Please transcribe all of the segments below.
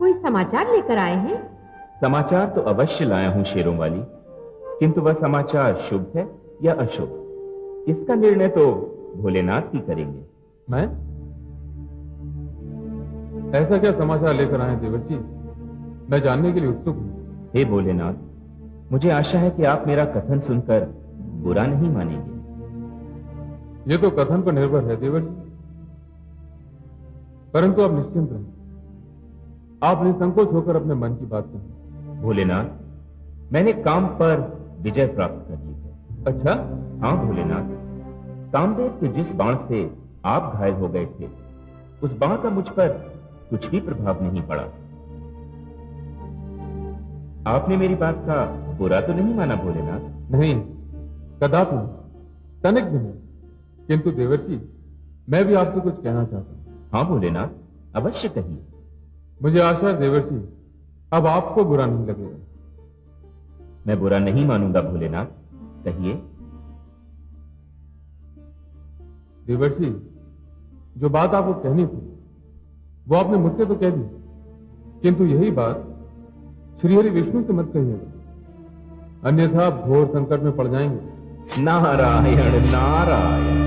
कोई समाचार लेकर आए हैं? समाचार तो अवश्य लाया हूं शेरों वाली, किंतु वह समाचार शुभ है या अशुभ, इसका निर्णय तो भोलेनाथ ही करेंगे। मैं? ऐसा क्या समाचार लेकर आए देवर्षि? मैं जानने के लिए उत्सुक हूं। हे भोलेनाथ, मुझे आशा है कि आप मेरा कथन सुनकर बुरा नहीं मानेंगे। यह तो कथन पर निर्भर है देवर्षि, परंतु आप निश्चिंत रहें। आप निसंकोच होकर अपने मन की बात कहें। भोलेनाथ, मैंने काम पर विजय प्राप्त कर ली है। अच्छा? हाँ भोलेनाथ, कामदेव के जिस बाण से आप घायल हो गए थे, उस बाण का मुझ पर कुछ भी प्रभाव नहीं पड़ा। आपने मेरी बात का बुरा तो नहीं माना भोलेनाथ? नहीं, कदापि नहीं, तनिक भी नहीं। किंतु देवर्षि, मैं भी आपसे कुछ कहना चाहता हूं। हाँ भोलेनाथ, अवश्य कहिए। मुझे आशा है देवर्षि, अब आपको बुरा नहीं लगेगा। मैं बुरा नहीं मानूंगा भोलेनाथ, कहिए। देवर्षि, जो बात आपको कहनी थी वो आपने मुझसे तो कह दी, किंतु यही बात श्रीहरि विष्णु से मत कहिएगा, अन्यथा आप घोर संकट में पड़ जाएंगे। नारायण नारायण।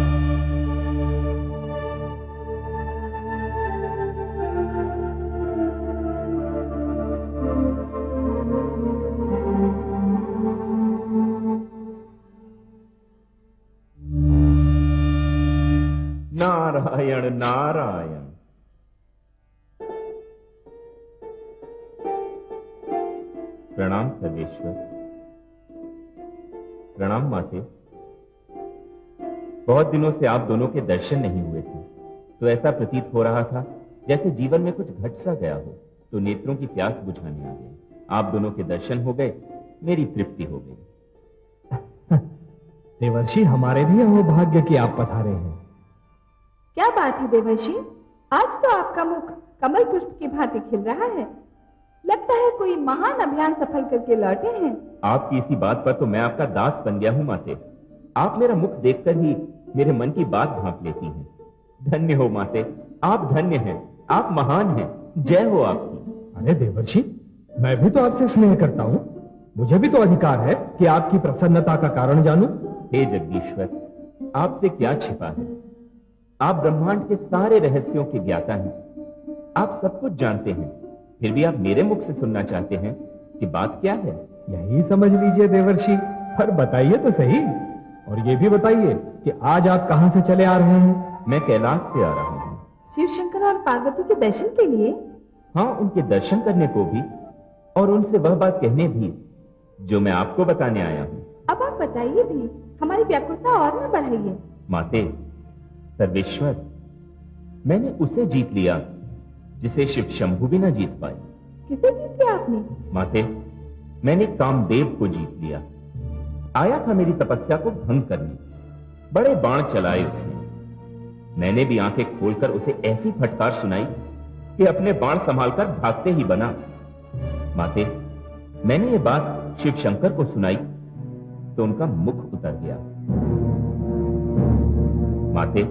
नारायण नारायण। प्रणाम सर्वेश्वर। प्रणाम माते। बहुत दिनों से आप दोनों के दर्शन नहीं हुए थे, तो ऐसा प्रतीत हो रहा था जैसे जीवन में कुछ घट सा गया हो, तो नेत्रों की प्यास बुझाने आ गए। आप दोनों के दर्शन हो गए, मेरी तृप्ति हो गई। देवर्षि, हमारे भी अहोभाग्य कि आप पधारे हैं। क्या बात है देवर्षि, आज तो आपका मुख कमल पुष्प की भांति खिल रहा है। लगता है कोई महान अभियान सफल करके लौटे हैं। आपकी इसी बात पर तो मैं आपका दास बन गया हूं माते। आप मेरा मुख देखकर ही मेरे मन की बात भांप लेती हैं। धन्य हो माते, आप धन्य हैं, आप महान हैं, जय हो आपकी। अरे देवर्षि, मैं भी तो आपसे स्नेह करता हूं, मुझे भी तो अधिकार है कि आपकी प्रसन्नता का कारण जानूं। हे जगदीश्वर, आपसे क्या छिपा है? आप ब्रह्मांड के सारे रहस्यों के ज्ञाता हैं, आप सब कुछ जानते हैं, फिर भी आप मेरे मुख से सुनना चाहते हैं कि बात क्या है? यही समझ लीजिए देवर्षि, पर बताइए तो सही। और ये भी बताइए कि आज आप कहां से चले आ रहे हैं? मैं कैलाश से आ रहा हूं। शिव शंकर और पार्वती के दर्शन के लिए? हाँ, उनके दर्शन करने को भी, और उनसे वह बात कहने भी जो मैं आपको बताने आया हूं। अब आप बताइए भी, हमारी व्याकुलता और न बढ़ाइए। माते, सर्वेश्वर, मैंने उसे जीत लिया जिसे शिव शंभु भी न जीत पाए। किसे जीत लिया आपने? माते, मैंने कामदेव को जीत लिया। आया था मेरी तपस्या को भंग करने, बड़े बाण चलाए उसने। मैंने भी आंखें खोलकर उसे ऐसी फटकार सुनाई कि अपने बाण संभालकर भागते ही बना। माते, मैंने ये बात शिव शंकर को सुनाई तो उनका मुख उतर गया। माते,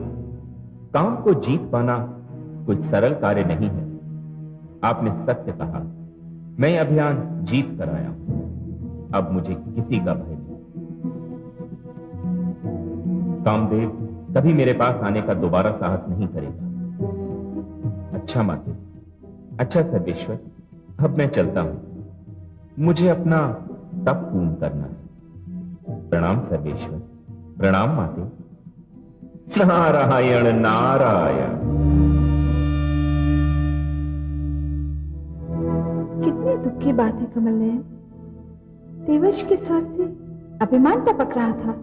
काम को जीत पाना कोई सरल कार्य नहीं है। आपने सत्य कहा, मैं अभियान जीत कर आया हूं, अब मुझे किसी का भय नहीं। कामदेव कभी मेरे पास आने का दोबारा साहस नहीं करेगा। अच्छा माते, अच्छा सर्वेश्वर, अब मैं चलता हूं, मुझे अपना तप पूर्ण करना है। प्रणाम सर्वेश्वर। प्रणाम माते। नारायण नारायण। कितनी दुख की बात है कमल नयन, देवर्षि के स्वर से अभिमान टपक रहा था।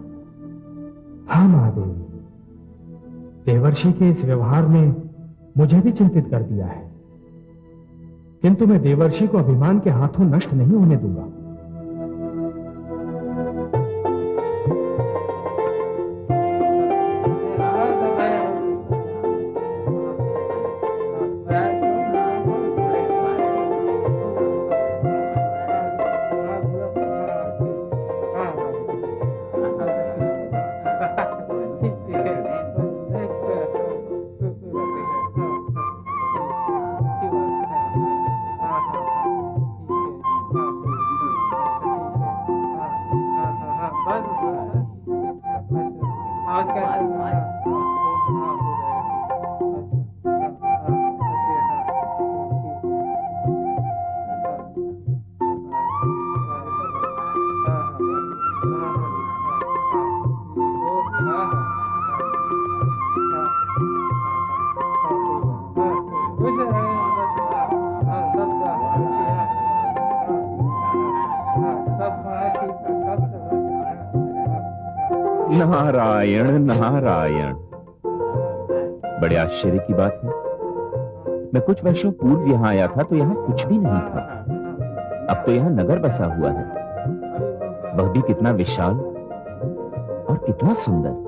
हाँ महादेवी, देवर्षि के इस व्यवहार ने मुझे भी चिंतित कर दिया है, किंतु मैं देवर्षि को अभिमान के हाथों नष्ट नहीं होने दूंगा। नारायण नारायण। बड़े आश्चर्य की बात है, मैं कुछ वर्षों पूर्व यहां आया था तो यहां कुछ भी नहीं था। अब तो यहां नगर बसा हुआ है, वह भी कितना विशाल और कितना सुंदर।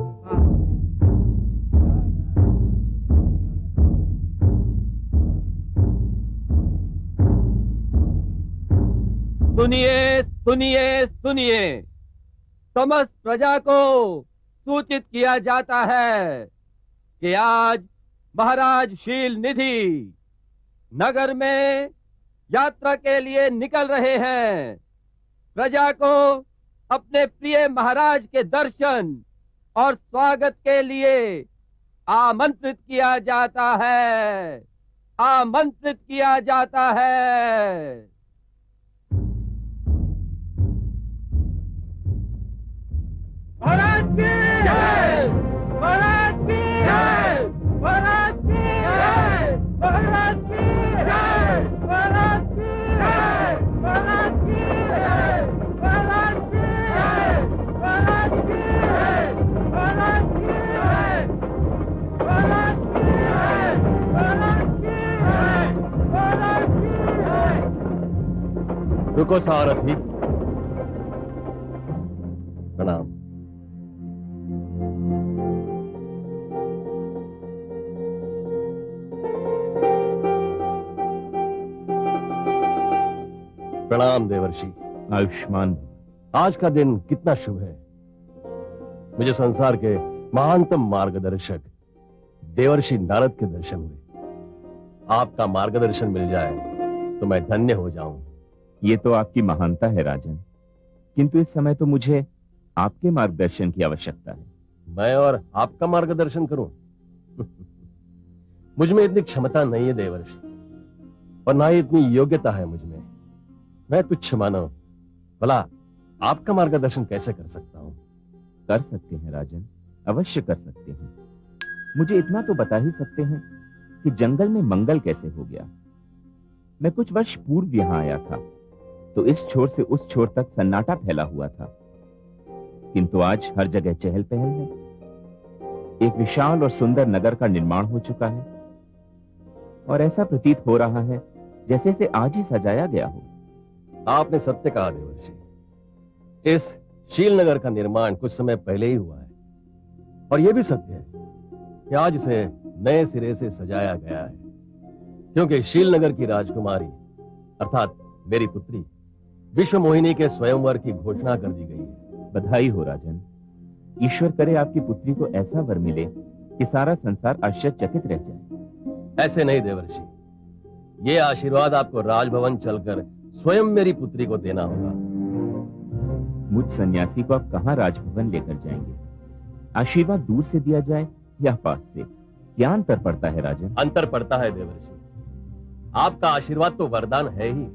सुनिए सुनिए सुनिए, समस्त प्रजा को सूचित किया जाता है कि आज महाराज शील निधि नगर में यात्रा के लिए निकल रहे हैं। प्रजा को अपने प्रिय महाराज के दर्शन और स्वागत के लिए आमंत्रित किया जाता है, आमंत्रित किया जाता है। महाराज की जय, महाराज की जय, महाराज की जय, महाराज की जय, महाराज की जय, महाराज की जय, महाराज की जय, महाराज की जय, महाराज की जय, महाराज की जय, महाराज की जय, महाराज की जय। रुको सारथी, प्रणाम। प्रणाम देवर्षि। आयुष्मान। आज का दिन कितना शुभ है। मुझे संसार के महानतम मार्गदर्शक देवर्षि नारद के दर्शन हुए। आपका मार्गदर्शन मिल जाए तो मैं धन्य हो जाऊं। ये तो आपकी महानता है राजन, किंतु इस समय तो मुझे आपके मार्गदर्शन की आवश्यकता है। मैं और आपका मार्गदर्शन करूं? मुझ में इतनी क्षमता नहीं है देवर्षि, और ना ही इतनी योग्यता है मुझ में। मैं तुच्छ मानव, भला आपका मार्गदर्शन कैसे कर सकता हूं? कर सकते हैं राजन, अवश्य कर सकते हैं। मुझे इतना तो बता ही सकते हैं कि जंगल में मंगल कैसे हो गया। मैं कुछ वर्ष पूर्व यहां आया था तो इस छोर से उस छोर तक सन्नाटा फैला हुआ था, किंतु आज हर जगह चहल पहल है। एक विशाल और सुंदर नगर का निर्माण हो चुका है और ऐसा प्रतीत हो रहा है जैसे इसे आज ही सजाया गया हो। आपने सत्य कहा देवर्षि। इस शीलनगर का निर्माण कुछ समय पहले ही हुआ है, और यह भी सत्य है कि आज इसे नए सिरे से सजाया गया है, क्योंकि शीलनगर की राजकुमारी अर्थात मेरी पुत्री विश्व मोहिनी के स्वयंवर की घोषणा कर दी गई है। बधाई हो राजन। ईश्वर करे आपकी पुत्री को ऐसा वर मिले कि सारा संसार आश्चर्यचकित रह जाए। ऐसे नहीं देवर्षि, ये आशीर्वाद आपको राजभवन चलकर स्वयं मेरी पुत्री को देना होगा। मुझ सन्यासी को आप कहां राजभवन लेकर जाएंगे? आशीर्वाद दूर से दिया जाए या पास से, क्या अंतर पड़ता है राजन? अंतर पड़ता है देवर्षि। आपका आशीर्वाद तो वरदान है ही,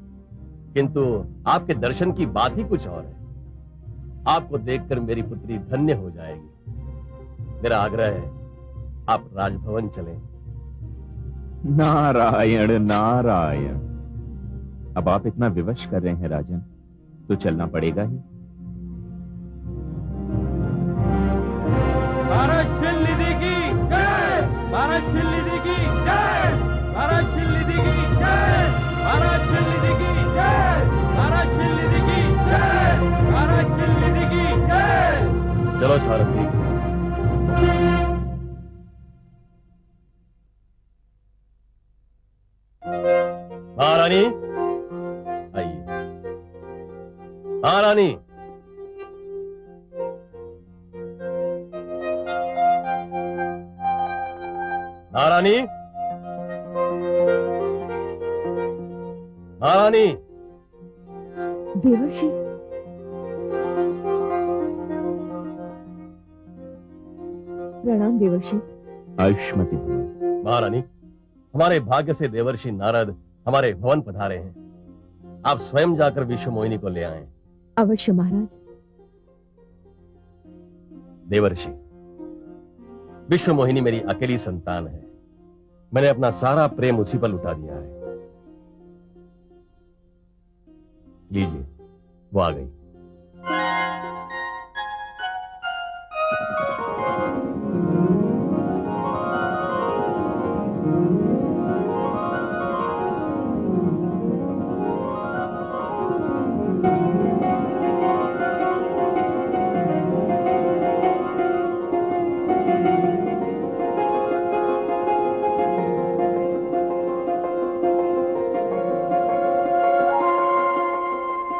किंतु आपके दर्शन की बात ही कुछ और है। आपको देखकर मेरी पुत्री धन्य हो जाएगी। मेरा आग्रह है आप राजभवन चलें। नारायण नारायण। अब आप इतना विवश कर रहे हैं राजन, तो चलना पड़ेगा ही। महाराज शील निधि की जय, महाराज शील निधि की जय, महाराज शील निधि की जय, महाराज शील निधि की जय, महाराज शील निधि की जय, महाराज शील निधि की जय। चलो सारथी। महारानी आइए। महारानी, महारानी, महारानी। देवर्षि, प्रणाम देवर्षि। आयुष्मती भव। महारानी, हमारे भाग्य से देवर्षि नारद हमारे भवन पधारे हैं। आप स्वयं जाकर विश्व मोहिनी को ले आए। अवश्य महाराज। देवर्षि, विश्व मोहिनी मेरी अकेली संतान है। मैंने अपना सारा प्रेम उसी पर लुटा दिया है। लीजिए, वो आ गई।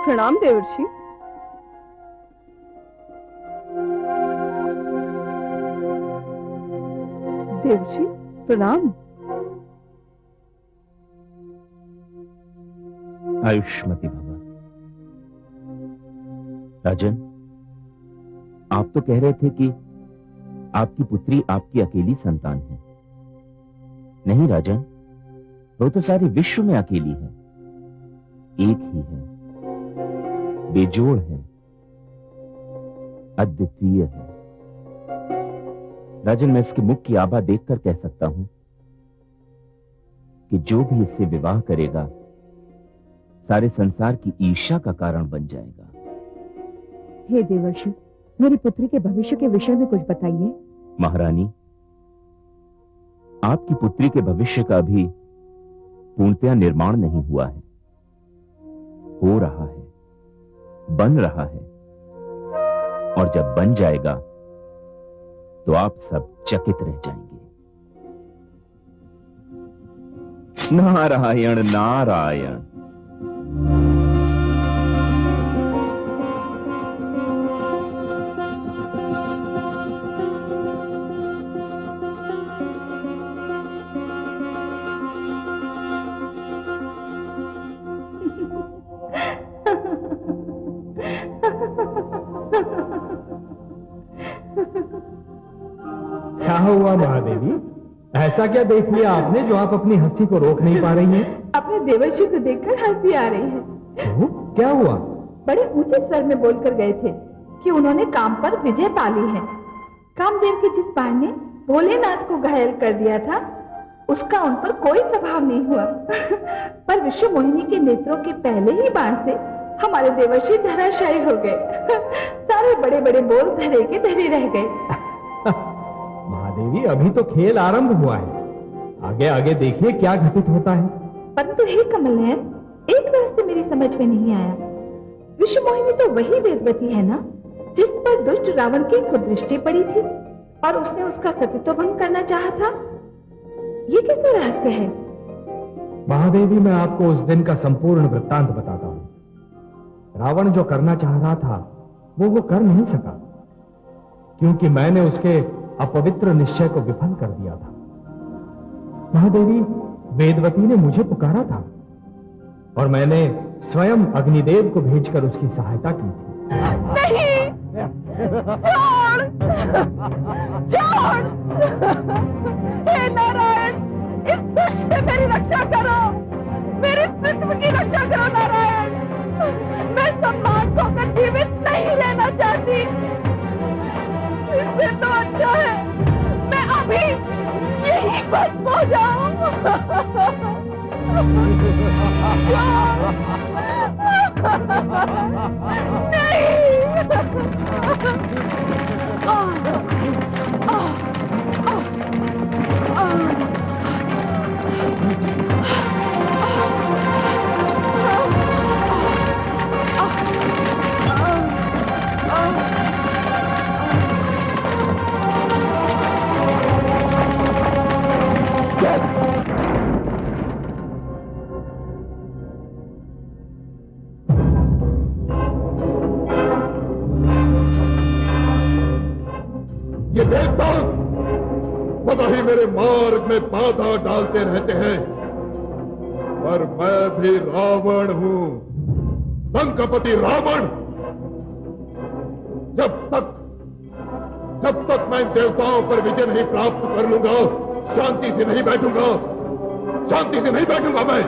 प्रणाम देवर्षि। देवर्षि प्रणाम। आयुष्मती भवा। राजन, आप तो कह रहे थे कि आपकी पुत्री आपकी अकेली संतान है। नहीं राजन, वो तो सारे विश्व में अकेली है, एक ही है, बेजोड़ है, अद्वितीय है। राजन, मैं इसके मुख की आभा देखकर कह सकता हूं कि जो भी इससे विवाह करेगा सारे संसार की ईर्ष्या का कारण बन जाएगा। हे देवर्षि, मेरी पुत्री के भविष्य के विषय में कुछ बताइए। महारानी, आपकी पुत्री के भविष्य का अभी पूर्णतया निर्माण नहीं हुआ है, हो रहा है, बन रहा है, और जब बन जाएगा तो आप सब चकित रह जाएंगे। नारायण नारायण। क्या हुआ महादेवी? ऐसा क्या देख लिया आपने जो आप अपनी हंसी को रोक नहीं पा रही हैं? अपने देवर्षि को देखकर हंसी आ रही है। क्यों? क्या हुआ? बड़े ऊंचे स्वर में बोलकर गए थे कि उन्होंने काम पर विजय पा ली है। कामदेव के जिस बाण ने भोलेनाथ को घायल कर दिया था, उसका उन पर कोई प्रभाव नहीं हुआ। पर विश्व मोहिनी के नेत्रों के पहले ही बाण से हमारे देवर्षि धराशायी हो गए। सारे बड़े बड़े बोल धरे के धरे रह गए। महादेवी, अभी तो खेल आरंभ हुआ है, आगे आगे देखिए क्या घटित होता है। परंतु हे कमल नयन, एक रहस्य मेरी समझ में नहीं आया। विश्व मोहिनी तो वही वेदवती है ना, जिस पर दुष्ट रावण की कुदृष्टि पड़ी थी और उसने उसका सतीत्व भंग करना चाहा था। ये कैसा रहस्य है? महादेवी, मैं आपको उस दिन का संपूर्ण वृत्तांत बताता हूं। रावण जो करना चाह रहा था वो कर नहीं सका, क्योंकि मैंने उसके अपवित्र निश्चय को विफल कर दिया था। महादेवी, वेदवती ने मुझे पुकारा था और मैंने स्वयं अग्निदेव को भेजकर उसकी सहायता की थी। नहीं! छोड़! छोड़! हे नारायण, इस दुष्ट से मेरी रक्षा करो, मेरे अस्तित्व की रक्षा करो नारायण। मैं सम्मान खोकर जीवित नहीं रहना चाहती। इससे तो अच्छा है मैं अभी यही भस्म हो जाऊं। ये देवता सदा ही मेरे मार्ग में बाधा डालते रहते हैं, पर मैं भी रावण हूं, लंकापति रावण। जब तक मैं देवताओं पर विजय नहीं प्राप्त कर लूंगा, शांति से नहीं बैठूंगा, शांति से नहीं बैठूंगा मैं।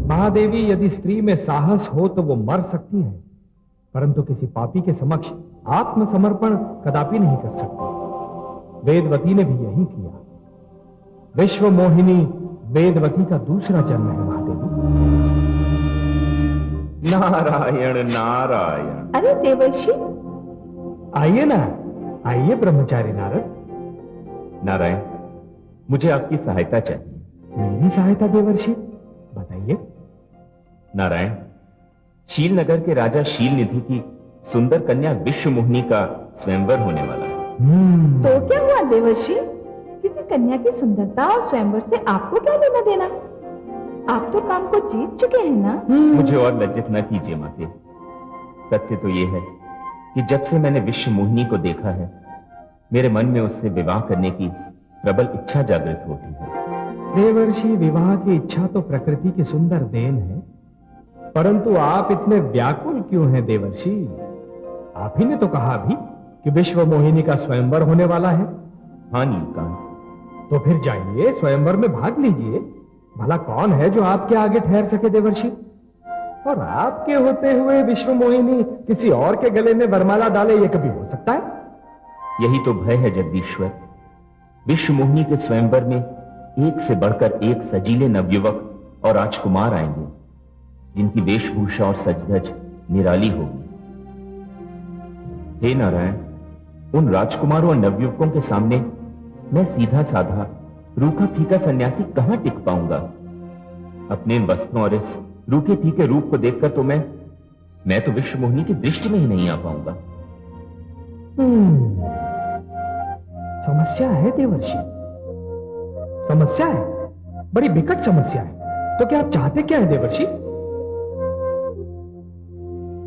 महादेवी, यदि स्त्री में साहस हो तो वो मर सकती है, परंतु किसी पापी के समक्ष आत्मसमर्पण कदापि नहीं कर सकती। वेदवती ने भी यही किया। विश्व मोहिनी वेदवती का दूसरा जन्म है महादेवी। नारायण नारायण। अरे देवर्षि, आइए ना, आइए ब्रह्मचारी नारद। नारायण, मुझे आपकी सहायता चाहिए। मेरी सहायता देवर्षि? बताइए। नारायण, शीलनगर के राजा शीलनिधि की सुंदर कन्या विश्व मोहिनी का स्वयंवर होने वाला है। तो क्या हुआ देवर्षि? किसी कन्या की सुंदरता और स्वयंवर से आपको क्या लेना देना? आप तो काम को जीत चुके हैं ना। मुझे और लज्जित न कीजिए माते। सत्य तो यह है कि जब से मैंने विश्व मोहिनी को देखा है, मेरे मन में उससे विवाह करने की प्रबल इच्छा जागृत होती है। देवर्षि, विवाह की इच्छा तो प्रकृति की सुंदर देन है, परंतु आप इतने व्याकुल क्यों हैं देवर्षि? आप ही ने तो कहा भी कि विश्व मोहिनी का स्वयंवर होने वाला है। हाँ नीलकांत, तो फिर जाइए, स्वयंवर में भाग लीजिए। भला कौन है जो आपके आगे ठहर सके देवर्षि? और आपके होते हुए विश्व मोहिनी किसी और के गले में वरमाला डाले, ये कभी हो सकता है? यही तो भय है जगदीश्वर। विश्व मोहिनी के स्वयंवर में एक से बढ़कर एक सजीले नवयुवक और राजकुमार आएंगे, जिनकी वेशभूषा और सजधज निराली होगी। हे नारायण, उन राजकुमारों और नवयुवकों के सामने मैं सीधा साधा रूखा फीका सन्यासी कहां टिक पाऊंगा? अपने इन वस्त्रों और इस रूखे फीके रूप को देखकर तो मैं तो विश्व मोहिनी की दृष्टि में ही नहीं आ पाऊंगा। समस्या है देवर्षि, समस्या है, बड़ी विकट समस्या है। तो क्या आप चाहते क्या है देवर्षि?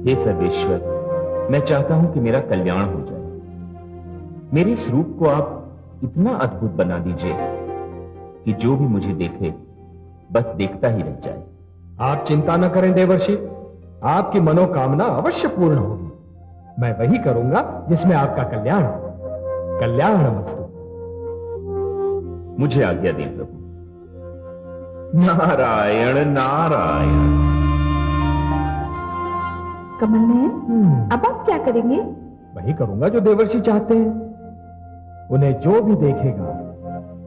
हे सर्वेश्वर, मैं चाहता हूं कि मेरा कल्याण हो जाए। मेरे इस रूप को आप इतना अद्भुत बना दीजिए कि जो भी मुझे देखे बस देखता ही रह जाए। आप चिंता न करें देवर्षि, आपकी मनोकामना अवश्य पूर्ण होगी। मैं वही करूंगा जिसमें आपका कल्याण हो। कल्याणमस्तु। मुझे आज्ञा दें प्रभु। नारायण नारायण। कमल नयन, अब आप क्या करेंगे? वही करूंगा जो देवर्षि चाहते हैं। उन्हें जो भी देखेगा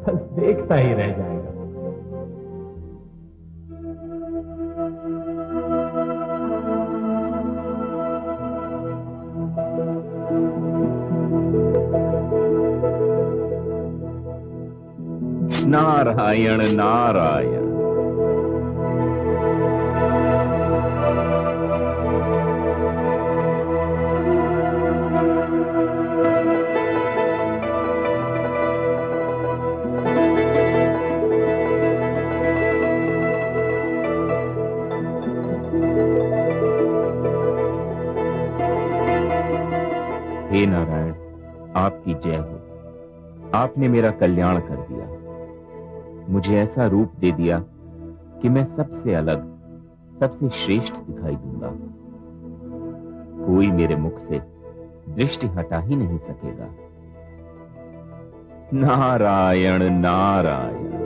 बस देखता ही रह जाएगा। नारायण नारायण। हे नारायण, आपकी जय हो। आपने मेरा कल्याण कर दिया, मुझे ऐसा रूप दे दिया कि मैं सबसे अलग, सबसे श्रेष्ठ दिखाई दूंगा। कोई मेरे मुख से दृष्टि हटा ही नहीं सकेगा। नारायण नारायण।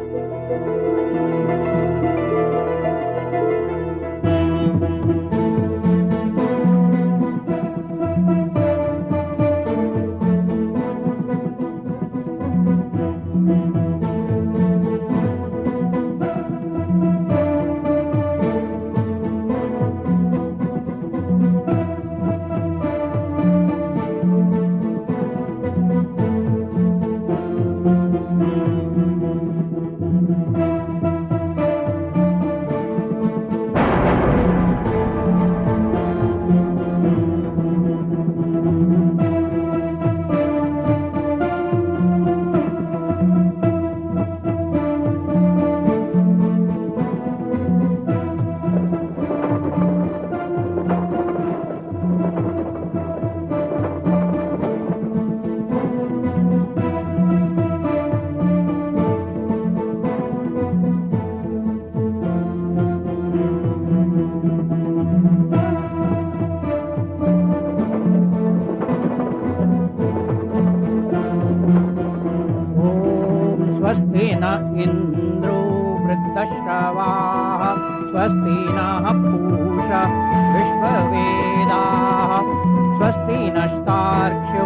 स्वस्ति न इन्द्रो वृद्धश्रवाः स्वस्ति नः पूषा विश्ववेदाः स्वस्ति नस्तार्क्ष्यो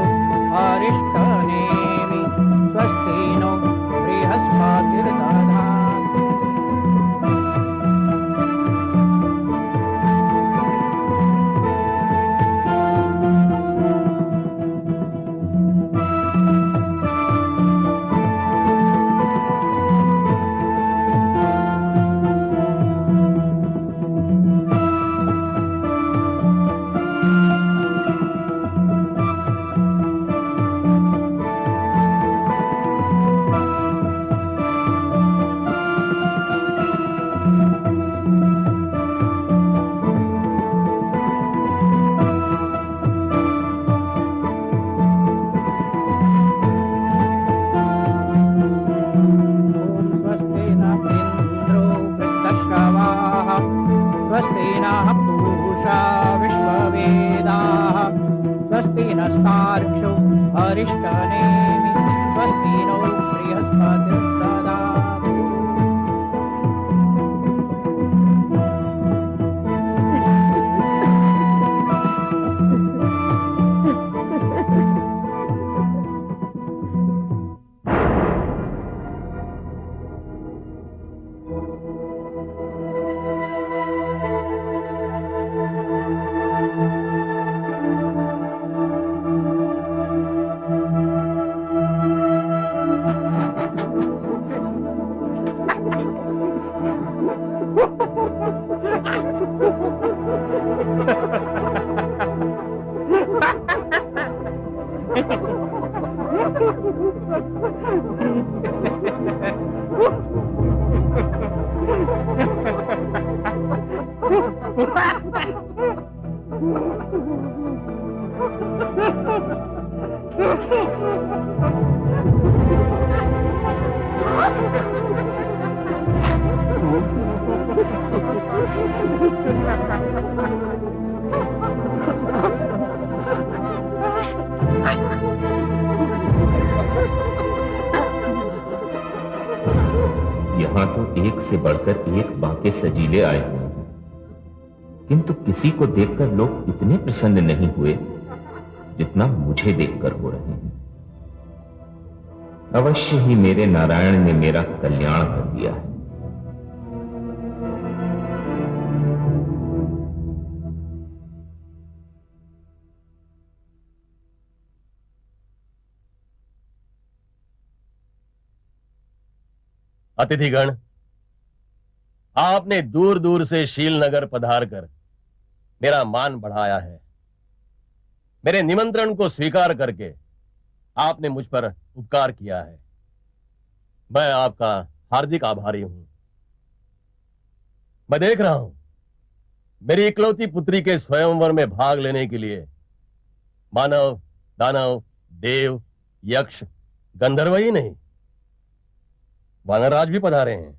अरिष्टनेमि स्वस्ति नो बृहस्पतिर्दधातु। अरिष्टनेमि स्वस्ति नो बृहस्पतिर्ददातु। यहां तो एक से बढ़कर एक बाके सजीले आए हुए हैं, किंतु किसी को देखकर लोग इतने प्रसन्न नहीं हुए जितना मुझे देखकर हो रहे हैं। अवश्य ही मेरे नारायण ने मेरा कल्याण कर दिया है। अतिथिगण, आपने दूर दूर से शीलनगर पधार कर मेरा मान बढ़ाया है। मेरे निमंत्रण को स्वीकार करके आपने मुझ पर उपकार किया है। मैं आपका हार्दिक आभारी हूं। मैं देख रहा हूं मेरी इकलौती पुत्री के स्वयंवर में भाग लेने के लिए मानव, दानव, देव, यक्ष, गंधर्व ही नहीं, वानरराज भी पधारे हैं।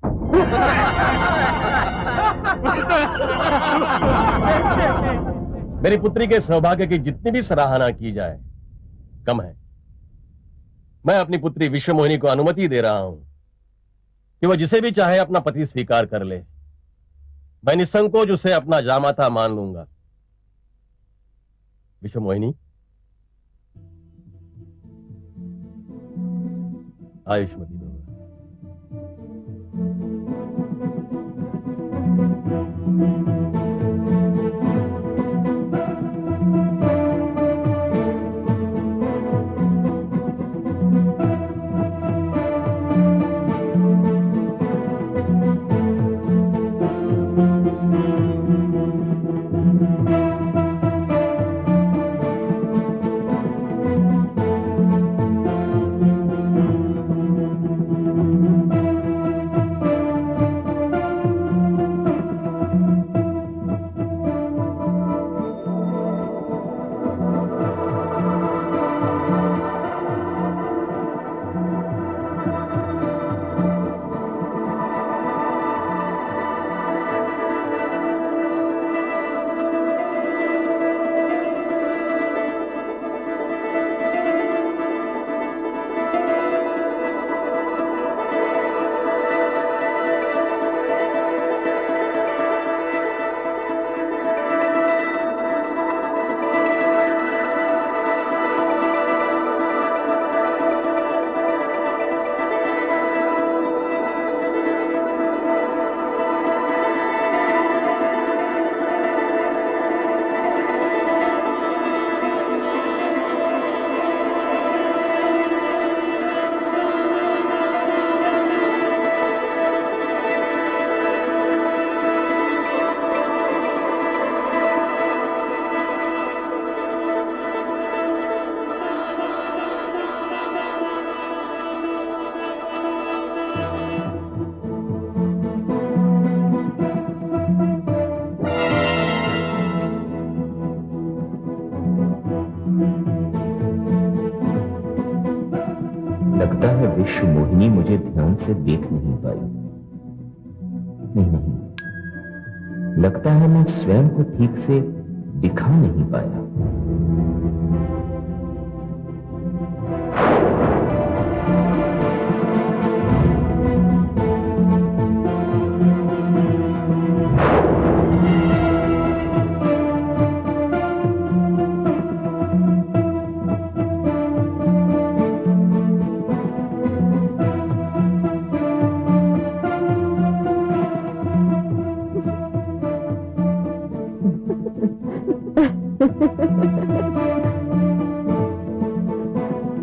मेरी पुत्री के सौभाग्य की जितनी भी सराहना की जाए कम है। मैं अपनी पुत्री विश्वमोहिनी को अनुमति दे रहा हूं कि वह जिसे भी चाहे अपना पति स्वीकार कर ले। मैं निसंकोच उसे अपना जामाता मान लूंगा। विश्वमोहिनी, आयुष्मती भव। लगता है विश्वमोहिनी मुझे ध्यान से देख नहीं पाई। नहीं, लगता है मैं स्वयं को ठीक से दिखा नहीं पाया।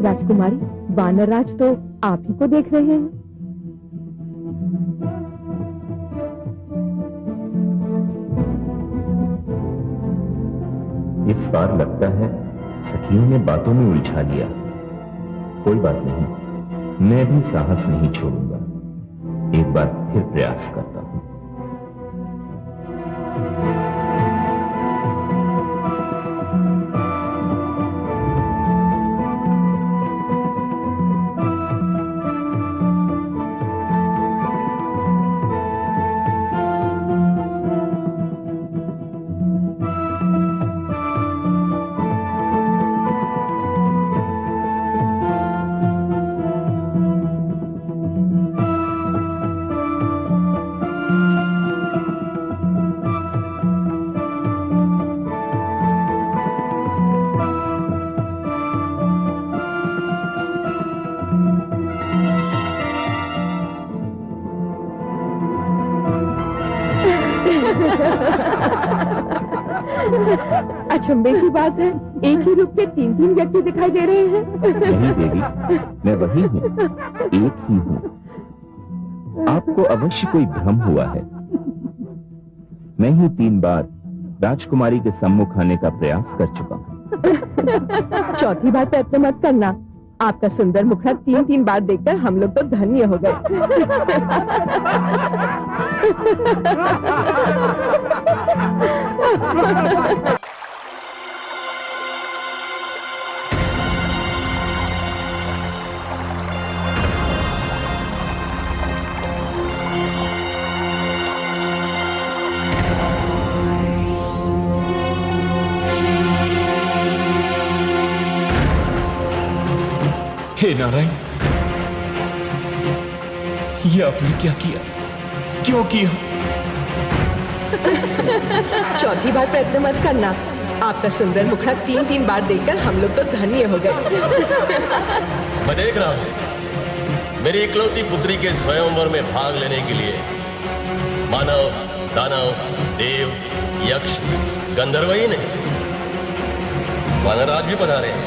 राजकुमारी, वानर राज तो आप ही को देख रहे हैं। इस बार लगता है सखियों ने बातों में उलझा लिया। कोई बात नहीं, मैं भी साहस नहीं छोड़ूंगा। एक बार फिर प्रयास करता हूं। अचंभे की बात है, एक ही रूप के तीन तीन व्यक्ति दिखाई दे रहे हैं। नहीं देवी, मैं वही हूँ, एक ही हूँ। आपको अवश्य कोई भ्रम हुआ है। मैं ही 3 बार राजकुमारी के सम्मुख आने का प्रयास कर चुका हूँ। चौथी बार प्रयत्न मत करना। आपका सुंदर मुखड़ा 3-3 बार देखकर हम लोग तो धन्य हो गए। हे नारायण, ये आपने क्या किया? क्यों किया? चौथी बार प्रयत्न मत करना। आपका सुंदर मुखड़ा 3-3 बार देखकर हम लोग तो धन्य हो गए। मैं देख रहा हूं, मेरी इकलौती पुत्री के स्वयंवर में भाग लेने के लिए मानव, दानव, देव, यक्ष, गंधर्व ही नहीं, वानराज भी पधारे हैं।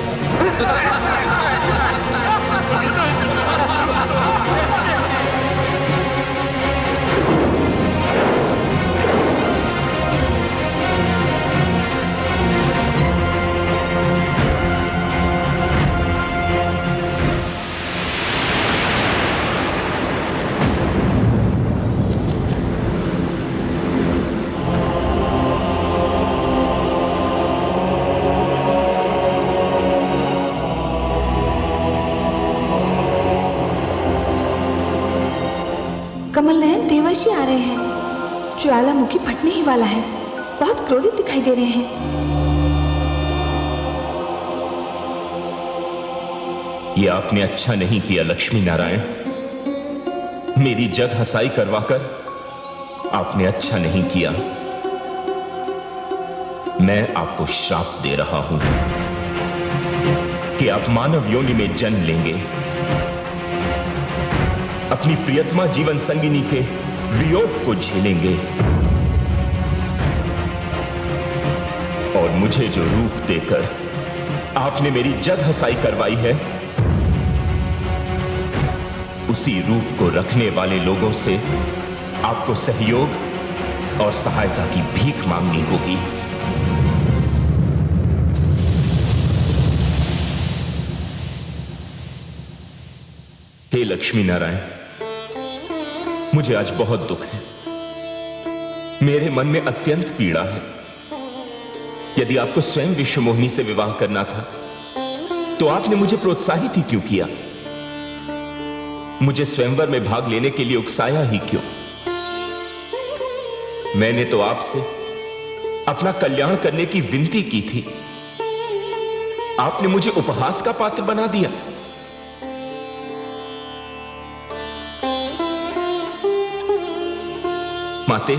कमल नयन देवर्षि आ रहे हैं। ज्वालामुखी फटने ही वाला है। बहुत क्रोधित दिखाई दे रहे हैं। ये आपने अच्छा नहीं किया लक्ष्मी नारायण। मेरी जग हंसाई करवाकर आपने अच्छा नहीं किया। मैं आपको श्राप दे रहा हूं कि आप मानव योनि में जन्म लेंगे, अपनी प्रियतमा जीवन संगिनी के वियोग को झेलेंगे और मुझे जो रूप देकर आपने मेरी जग हंसाई करवाई है, उसी रूप को रखने वाले लोगों से आपको सहयोग और सहायता की भीख मांगनी होगी। हे लक्ष्मी नारायण, मुझे आज बहुत दुख है। मेरे मन में अत्यंत पीड़ा है। यदि आपको स्वयं विश्वमोहिनी से विवाह करना था तो आपने मुझे प्रोत्साहित ही क्यों किया? मुझे स्वयंवर में भाग लेने के लिए उकसाया ही क्यों? मैंने तो आपसे अपना कल्याण करने की विनती की थी। आपने मुझे उपहास का पात्र बना दिया। माते,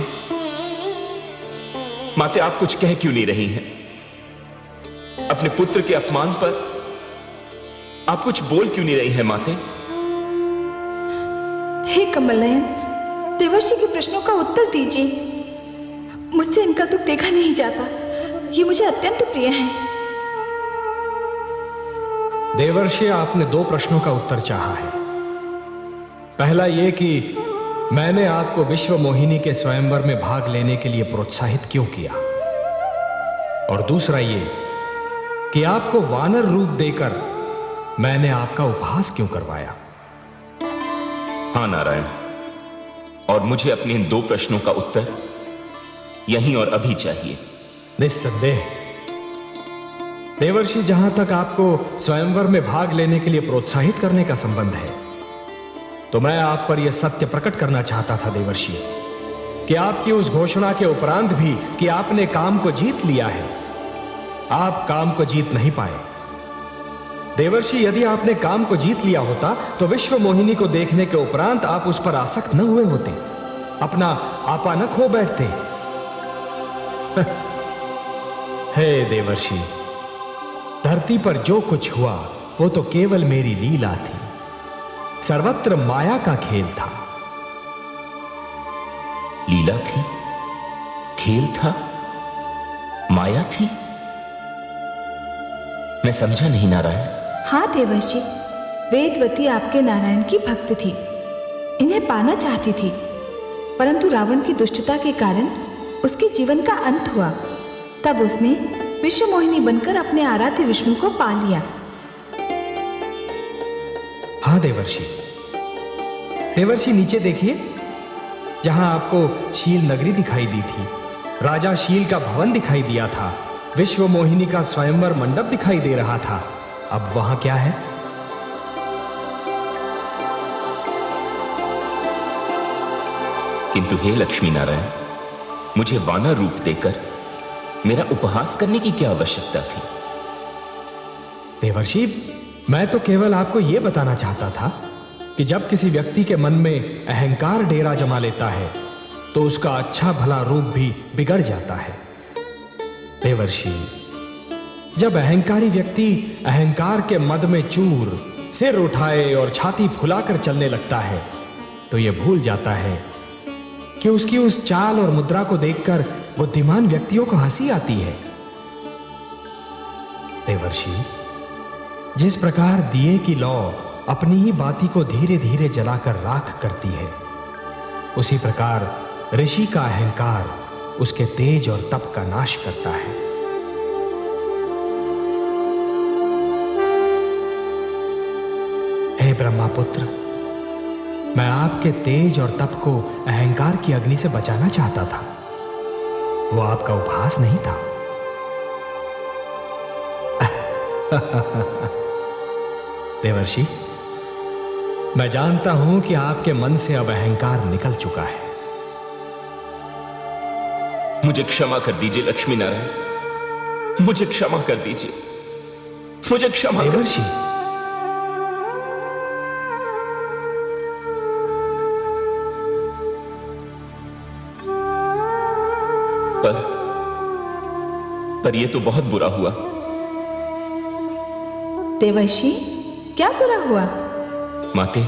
माते आप कुछ कह क्यों नहीं रही हैं? अपने पुत्र के अपमान पर आप कुछ बोल क्यों नहीं रही हैं माते? हे कमल नयन, देवर्षि के प्रश्नों का उत्तर दीजिए। मुझसे इनका दुख देखा नहीं जाता। ये मुझे अत्यंत प्रिय हैं। देवर्षि, आपने 2 प्रश्नों का उत्तर चाहा है। पहला यह कि मैंने आपको विश्व मोहिनी के स्वयंवर में भाग लेने के लिए प्रोत्साहित क्यों किया, और दूसरा ये कि आपको वानर रूप देकर मैंने आपका उपहास क्यों करवाया। हाँ नारायण, और मुझे अपने इन 2 प्रश्नों का उत्तर यहीं और अभी चाहिए। निस्संदेह देवर्षि, जहां तक आपको स्वयंवर में भाग लेने के लिए प्रोत्साहित करने का संबंध है, तो मैं आप पर यह सत्य प्रकट करना चाहता था देवर्षि, कि आपकी उस घोषणा के उपरांत भी कि आपने काम को जीत लिया है, आप काम को जीत नहीं पाए। देवर्षि, यदि आपने काम को जीत लिया होता तो विश्व मोहिनी को देखने के उपरांत आप उस पर आसक्त न हुए होते, अपना आपा न खो बैठते। हे देवर्षि, धरती पर जो कुछ हुआ वो तो केवल मेरी लीला थी, सर्वत्र माया का खेल था। लीला थी, खेल था, माया थी? मैं समझा नहीं नारायण। हाँ देवर्षि, वेदवती आपके नारायण की भक्त थी, इन्हें पाना चाहती थी, परंतु रावण की दुष्टता के कारण उसके जीवन का अंत हुआ। तब उसने विश्व मोहिनी बनकर अपने आराध्य विष्णु को पा लिया। हाँ देवर्षि, देवर्षि नीचे देखिए, जहां आपको शील नगरी दिखाई दी थी, राजा शील का भवन दिखाई दिया था, विश्व मोहिनी का स्वयंवर मंडप दिखाई दे रहा था, अब वहां क्या है? किंतु हे लक्ष्मी नारायण, मुझे वानर रूप देकर मेरा उपहास करने की क्या आवश्यकता थी? देवर्षि, मैं तो केवल आपको यह बताना चाहता था कि जब किसी व्यक्ति के मन में अहंकार डेरा जमा लेता है तो उसका अच्छा भला रूप भी बिगड़ जाता है। देवर्षि, जब अहंकारी व्यक्ति अहंकार के मद में चूर सिर उठाए और छाती फुलाकर चलने लगता है तो यह भूल जाता है कि उसकी उस चाल और मुद्रा को देखकर बुद्धिमान व्यक्तियों को हंसी आती है। देवर्षि, जिस प्रकार दिए की लौ अपनी ही बाती को धीरे धीरे जलाकर राख करती है, उसी प्रकार ऋषि का अहंकार उसके तेज और तप का नाश करता है। हे ब्रह्मापुत्र, मैं आपके तेज और तप को अहंकार की अग्नि से बचाना चाहता था, वो आपका उपहास नहीं था। देवर्षि, मैं जानता हूं कि आपके मन से अब अहंकार निकल चुका है। मुझे क्षमा कर दीजिए लक्ष्मी नारायण, मुझे क्षमा कर दीजिए, मुझे क्षमा। देवर्षि, पर यह तो बहुत बुरा हुआ। देवर्षि, क्या बुरा हुआ? माते,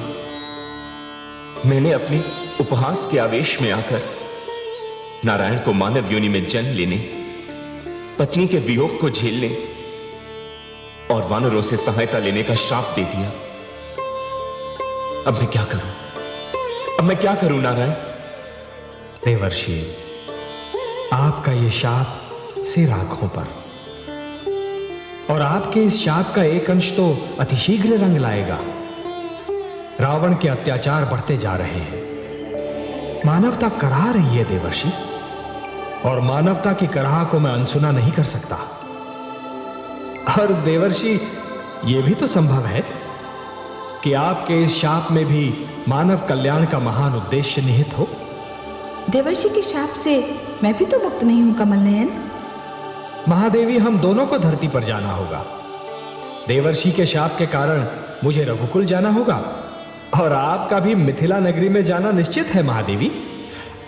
मैंने अपने उपहास के आवेश में आकर नारायण को मानव योनि में जन्म लेने, पत्नी के वियोग को झेलने और वानरों से सहायता लेने का श्राप दे दिया। अब मैं क्या करूं? अब मैं क्या करूं नारायण? देवर्षि, आपका यह शाप सिर आंखों पर, और आपके इस शाप का एक अंश तो अतिशीघ्र रंग लाएगा। रावण के अत्याचार बढ़ते जा रहे हैं, मानवता कराह रही है देवर्षि, और मानवता की कराह को मैं अनसुना नहीं कर सकता। और देवर्षि, यह भी तो संभव है कि आपके इस शाप में भी मानव कल्याण का महान उद्देश्य निहित हो। देवर्षि के शाप से मैं भी तो मुक्त नहीं हूं कमल नयन। महादेवी, हम दोनों को धरती पर जाना होगा। देवर्षि के शाप के कारण मुझे रघुकुल जाना होगा, और आपका भी मिथिला नगरी में जाना निश्चित है। महादेवी,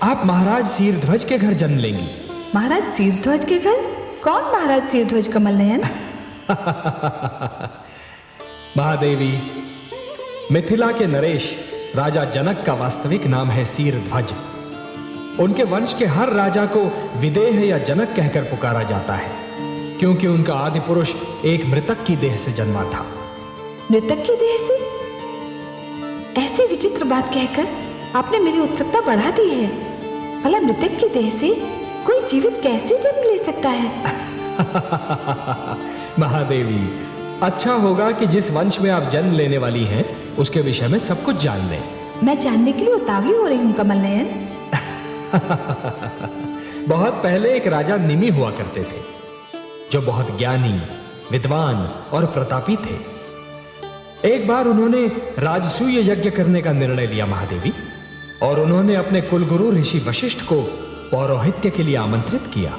आप महाराज शीरध्वज के घर जन्म लेंगी। महाराज शीरध्वज के घर? कौन महाराज शीरध्वज कमल नयन? महादेवी, मिथिला के नरेश राजा जनक का वास्तविक नाम है शीरध्वज। उनके वंश के हर राजा को विदेह या जनक कहकर पुकारा जाता है। क्योंकि उनका आदि पुरुष एक मृतक की देह से जन्मा था। मृतक की देह से? ऐसी विचित्र बात कहकर आपने मेरी उत्सुकता बढ़ा दी है। भला मृतक की देह से कोई जीवित कैसे जन्म ले सकता है? महादेवी, अच्छा होगा कि जिस वंश में आप जन्म लेने वाली हैं उसके विषय में सब कुछ जान लें। मैं जानने के लिए उतावली हो रही हूँ कमल नयन। बहुत पहले एक राजा निमि हुआ करते थे जो बहुत ज्ञानी, विद्वान और प्रतापी थे। एक बार उन्होंने राजसूय यज्ञ करने का निर्णय लिया महादेवी, और उन्होंने अपने कुलगुरु ऋषि वशिष्ठ को पौरोहित्य के लिए आमंत्रित किया।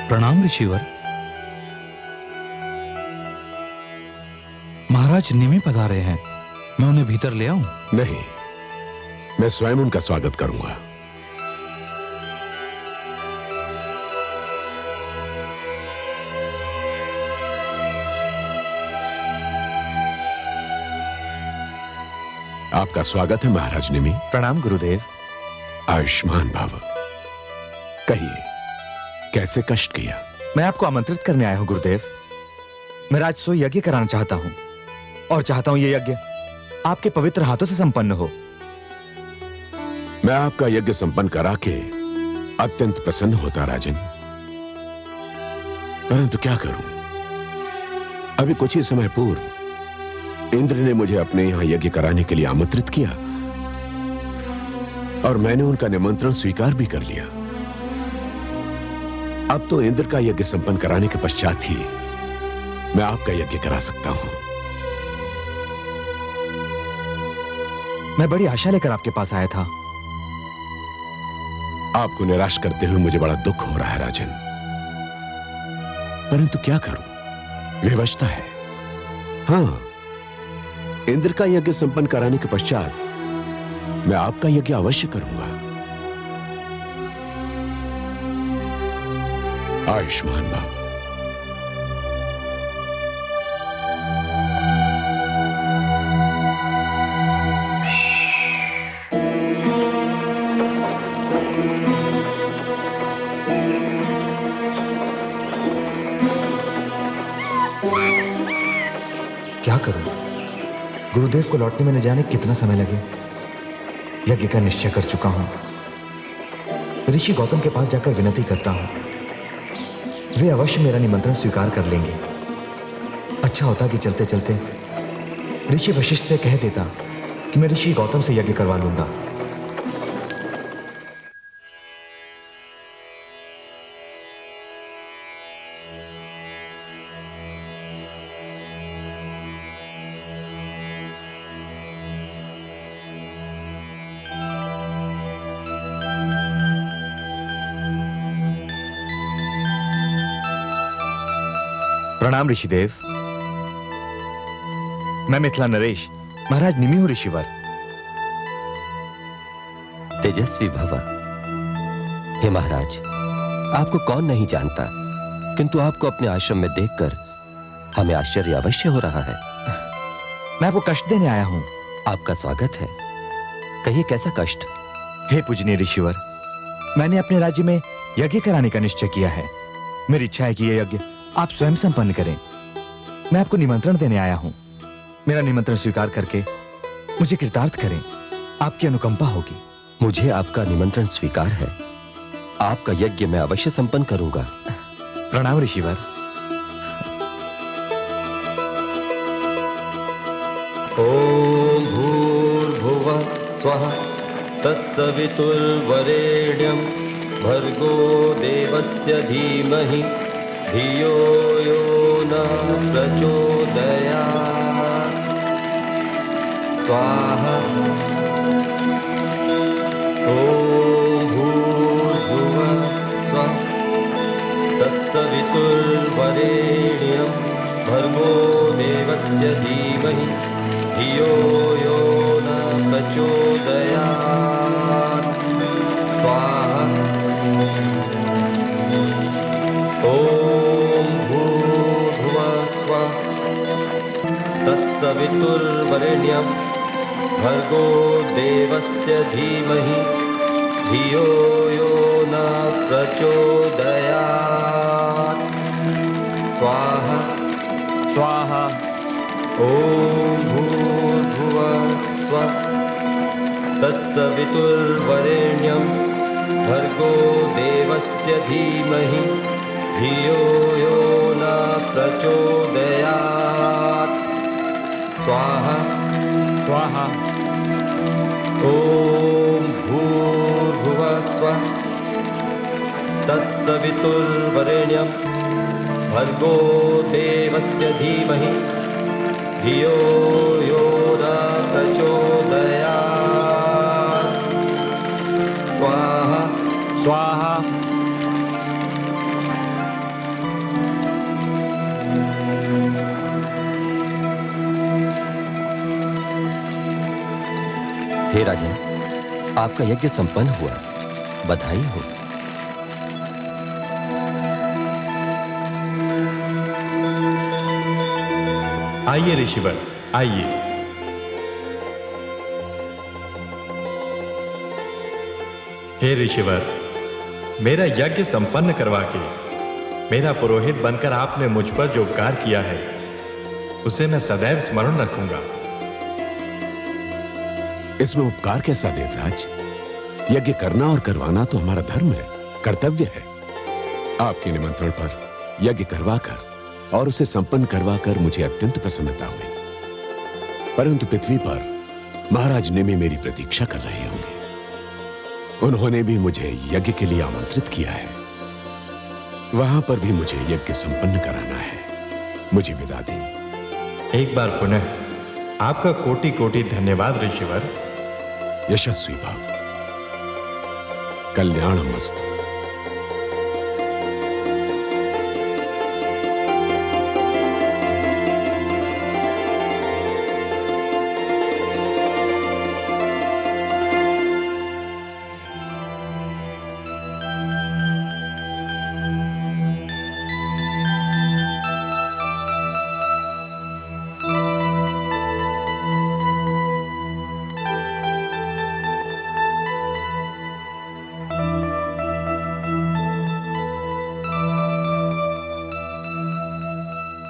प्रणाम ऋषिवर। महाराज निमि पधारे हैं, मैं उन्हें भीतर ले आऊं? नहीं, मैं स्वयं उनका स्वागत करूंगा। आपका स्वागत है महाराज निमि। प्रणाम गुरुदेव। आयुष्मान भव। कहिए, कैसे कष्ट किया? मैं आपको आमंत्रित करने आया हूं गुरुदेव। मैं राजसूय यज्ञ कराना चाहता हूं, और चाहता हूं यह यज्ञ आपके पवित्र हाथों से संपन्न हो। मैं आपका यज्ञ संपन्न करा के अत्यंत प्रसन्न होता राजन, परंतु क्या करूं? अभी कुछ ही समय पूर्व इंद्र ने मुझे अपने यहां यज्ञ कराने के लिए आमंत्रित किया, और मैंने उनका निमंत्रण स्वीकार भी कर लिया। अब तो इंद्र का यज्ञ संपन्न कराने के पश्चात ही मैं आपका यज्ञ करा सकता हूं। मैं बड़ी आशा लेकर आपके पास आया था। आपको निराश करते हुए मुझे बड़ा दुख हो रहा है राजन, परंतु क्या करूं, विवशता है। हां, इंद्र का यज्ञ संपन्न कराने के पश्चात मैं आपका यज्ञ अवश्य करूंगा। आयुष्मान भव। क्या करूं? गुरुदेव को लौटने में न जाने कितना समय लगे। यज्ञ का निश्चय कर चुका हूं। ऋषि गौतम के पास जाकर विनती करता हूं, वे अवश्य मेरा निमंत्रण स्वीकार कर लेंगे। अच्छा होता कि चलते चलते ऋषि वशिष्ठ से कह देता कि मैं ऋषि गौतम से यज्ञ करवा लूंगा। प्रणाम ऋषिदेव। मैं मिथिला नरेश, महाराज निमि हूं ऋषिवर। तेजस्वी भव। हे महाराज, आपको कौन नहीं जानता, किंतु आपको अपने आश्रम में देखकर हमें आश्चर्य अवश्य हो रहा है। मैं आपको कष्ट देने आया हूं। आपका स्वागत है। कहिए, कैसा कष्ट? हे पूजनीय ऋषिवर, मैंने अपने राज्य में यज्ञ कराने का निश्चय किया है। मेरी इच्छा है कि यह यज्ञ आप स्वयं संपन्न करें। मैं आपको निमंत्रण देने आया हूं। मेरा निमंत्रण स्वीकार करके मुझे कृतार्थ करें, आपकी अनुकंपा होगी। मुझे आपका निमंत्रण स्वीकार है। आपका यज्ञ मैं अवश्य संपन्न करूंगा। प्रणाम ऋषिवर। ओम भूर्भुवः स्वः तत्सवितुर्वरेण्यं भर्गो देवस्य धीमहि धियो यो न प्रचोदयात्। स्वाहा। ओम भूर्भुवः स्वः भर्गो देवस्य धीमहि धियो यो न प्रचोदयात् स्वाहा ॐ भूर्भुवः स्वः तत्सवितुर्वरेण्यं भर्गो देवस्य धीमहि धियो यो न प्रचोदयात् स्वाहा स्वाहा ॐ भूर्भुवः स्वः तत्सवितुर्वरेण्यं भर्गो देवस्य धीमहि धियो यो न प्रचोदयात् स्वाहा स्वाहा ॐ भूर्भुवः स्वः तत्सवितुर्वरेण्यं भर्गो देवस्य धीमहि धियो यो न प्रचोदयात् स्वाहा स्वाहा हे राजन, आपका यज्ञ संपन्न हुआ, बधाई हो। आइए ऋषिवर, आइए। हे ऋषिवर, मेरा यज्ञ संपन्न करवा के मेरा पुरोहित बनकर आपने मुझ पर जो उपकार किया है उसे मैं सदैव स्मरण रखूंगा। इसमें उपकार कैसा देवराज? यज्ञ करना और करवाना तो हमारा धर्म है, कर्तव्य है। आपके निमंत्रण पर यज्ञ करवाकर और उसे संपन्न करवाकर मुझे अत्यंत प्रसन्नता हुई। परंतु पृथ्वी पर महाराज नेमी मेरी प्रतीक्षा कर रहे होंगे। उन्होंने भी मुझे यज्ञ के लिए आमंत्रित किया है। वहां पर भी मुझे यज्ञ संपन्न कराना है। मुझे विदा दें। एक बार पुनः आपका कोटि कोटि धन्यवाद ऋषिवर। यशस्वी भव, कल्याणमस्तु।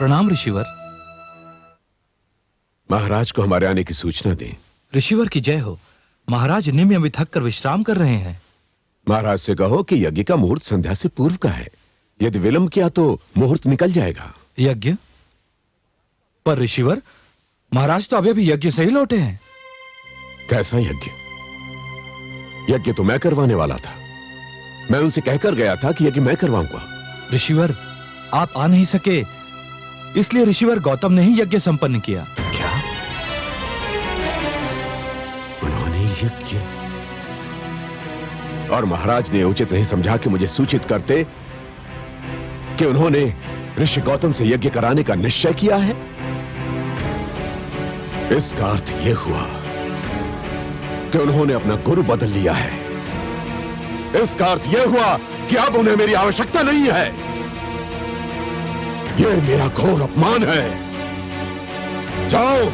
प्रणाम ऋषिवर। महाराज को हमारे आने की सूचना दें। ऋषिवर की जय हो। महाराज निम्न अभी थक कर विश्राम कर रहे हैं। महाराज से कहो कि यज्ञ का मुहूर्त संध्या से पूर्व का है। यदि विलंब किया तो मुहूर्त निकल जाएगा। यज्ञ? पर ऋषिवर, महाराज तो अभी यज्ञ से ही लौटे हैं। कैसा यज्ञ? यज्ञ तो मैं करवाने वाला था। मैं उनसे कहकर गया था कि यज्ञ मैं करवाऊंगा। ऋषिवर, आप आ नहीं सके, इसलिए ऋषिवर गौतम ने ही यज्ञ संपन्न किया। क्या? उन्होंने यज्ञ? और महाराज ने उचित नहीं समझा कि मुझे सूचित करते कि उन्होंने ऋषि गौतम से यज्ञ कराने का निश्चय किया है। इसका अर्थ यह हुआ कि उन्होंने अपना गुरु बदल लिया है। इसका अर्थ यह हुआ कि अब उन्हें मेरी आवश्यकता नहीं है। यह मेरा घोर अपमान है। जाओ,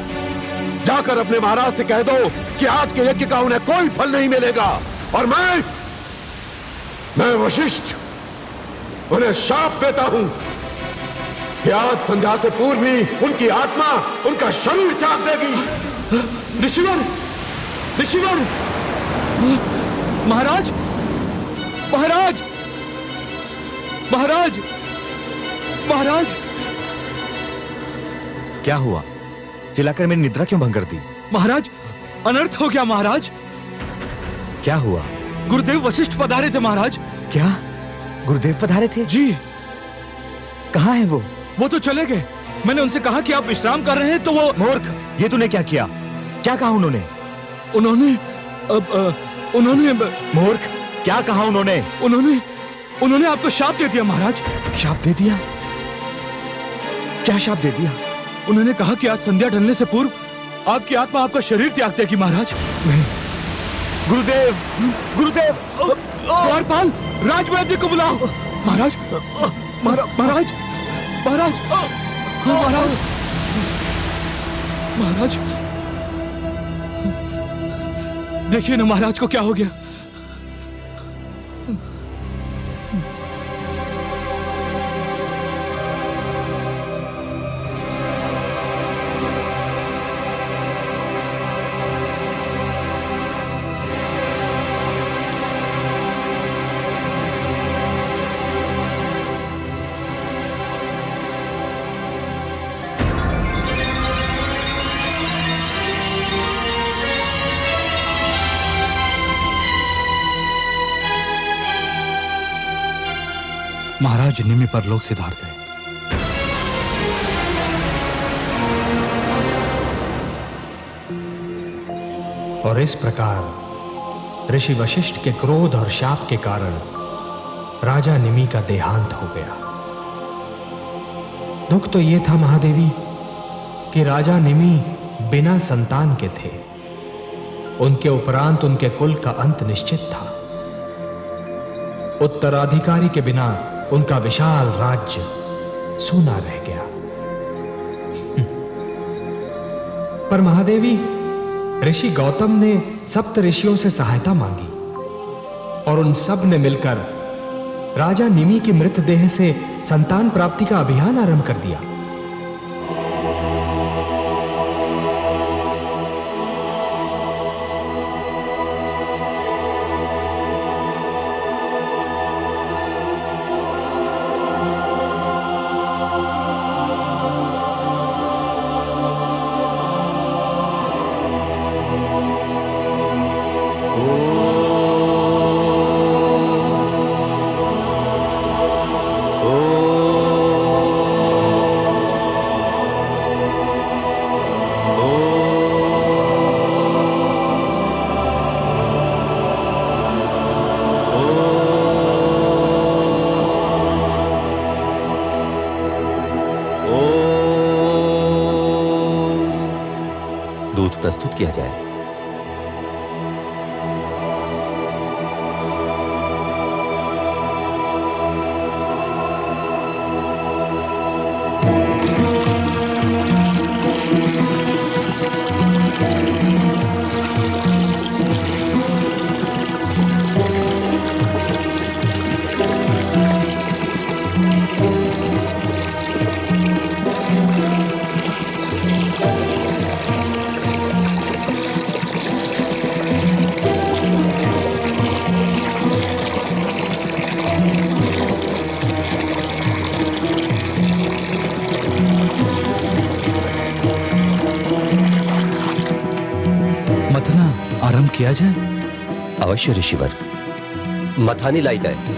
जाकर अपने महाराज से कह दो कि आज के यज्ञ का उन्हें कोई फल नहीं मिलेगा। और मैं वशिष्ठ उन्हें शाप देता हूं कि आज संध्या से पूर्व ही उनकी आत्मा उनका शरीर त्याग देगी। ऋषिवर, ऋषिवर, महाराज, महाराज, महाराज, महाराज। क्या हुआ? चिल्लाकर मेरी निद्रा क्यों भंग कर दी? महाराज, अनर्थ हो गया महाराज। क्या हुआ? गुरुदेव वशिष्ठ पधारे थे महाराज। क्या? गुरुदेव पधारे थे? जी। कहाँ है वो? वो तो चले गए। मैंने उनसे कहा कि आप विश्राम कर रहे हैं तो वो। मूर्ख, ये तूने क्या किया? क्या कहा उन्होंने? उन्होंने मूर्ख, क्या कहा उन्होंने? उन्होंने आपको शाप दे दिया महाराज। शाप दे दिया? क्या शाप दे दिया? उन्होंने कहा कि आज संध्या ढलने से पूर्व आपकी आत्मा आपका शरीर त्याग देगी महाराज। गुरुदेव, गुरुदेव, द्वारपाल, राजवैद्य को बुलाओ। महाराज, महाराज, महाराज, महाराज, महाराज, देखिए ना महाराज को क्या हो गया। महाराज निमि परलोक सिधार गए। और इस प्रकार ऋषि वशिष्ठ के क्रोध और शाप के कारण राजा निमि का देहांत हो गया। दुख तो यह था महादेवी कि राजा निमि बिना संतान के थे। उनके उपरांत उनके कुल का अंत निश्चित था। उत्तराधिकारी के बिना उनका विशाल राज्य सूना रह गया। पर महादेवी, ऋषि गौतम ने सप्त ऋषियों से सहायता मांगी और उन सब ने मिलकर राजा निमि की मृतदेह से संतान प्राप्ति का अभियान आरंभ कर दिया। प्रस्तुत किया जाए। आरंभ किया जाए। अवश्य ऋषिवर, मथानी लाई जाए।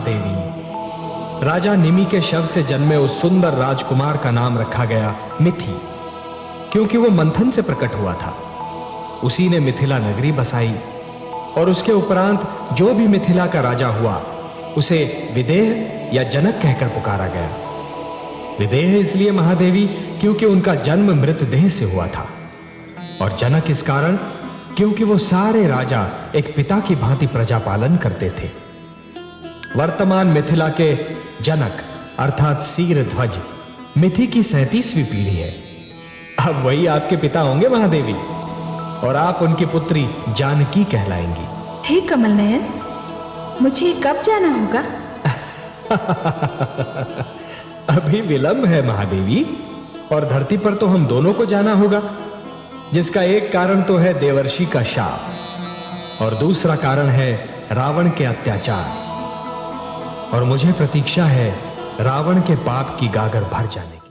महादेवी, राजा निमि के शव से जन्मे उस सुंदर राजकुमार का नाम रखा गया मिथि, क्योंकि वो मंथन से प्रकट हुआ था। उसी ने मिथिला नगरी बसाई और उसके उपरांत जो भी मिथिला का राजा हुआ उसे विदेह या जनक कहकर पुकारा गया। विदेह इसलिए महादेवी क्योंकि उनका जन्म मृतदेह से हुआ था, और जनक इस कारण क्योंकि वो सारे राजा एक पिता की भांति प्रजा पालन करते थे। वर्तमान मिथिला के जनक अर्थात सीरध्वज मिथि की 37वीं पीढ़ी है। अब वही आपके पिता होंगे महादेवी, और आप उनकी पुत्री जानकी कहलाएंगी। हे कमल नयन, मुझे कब जाना होगा? अभी विलंब है महादेवी, और धरती पर तो हम दोनों को जाना होगा, जिसका एक कारण तो है देवर्षि का शाप और दूसरा कारण है रावण के अत्याचार, और मुझे प्रतीक्षा है रावण के पाप की गागर भर जाने की।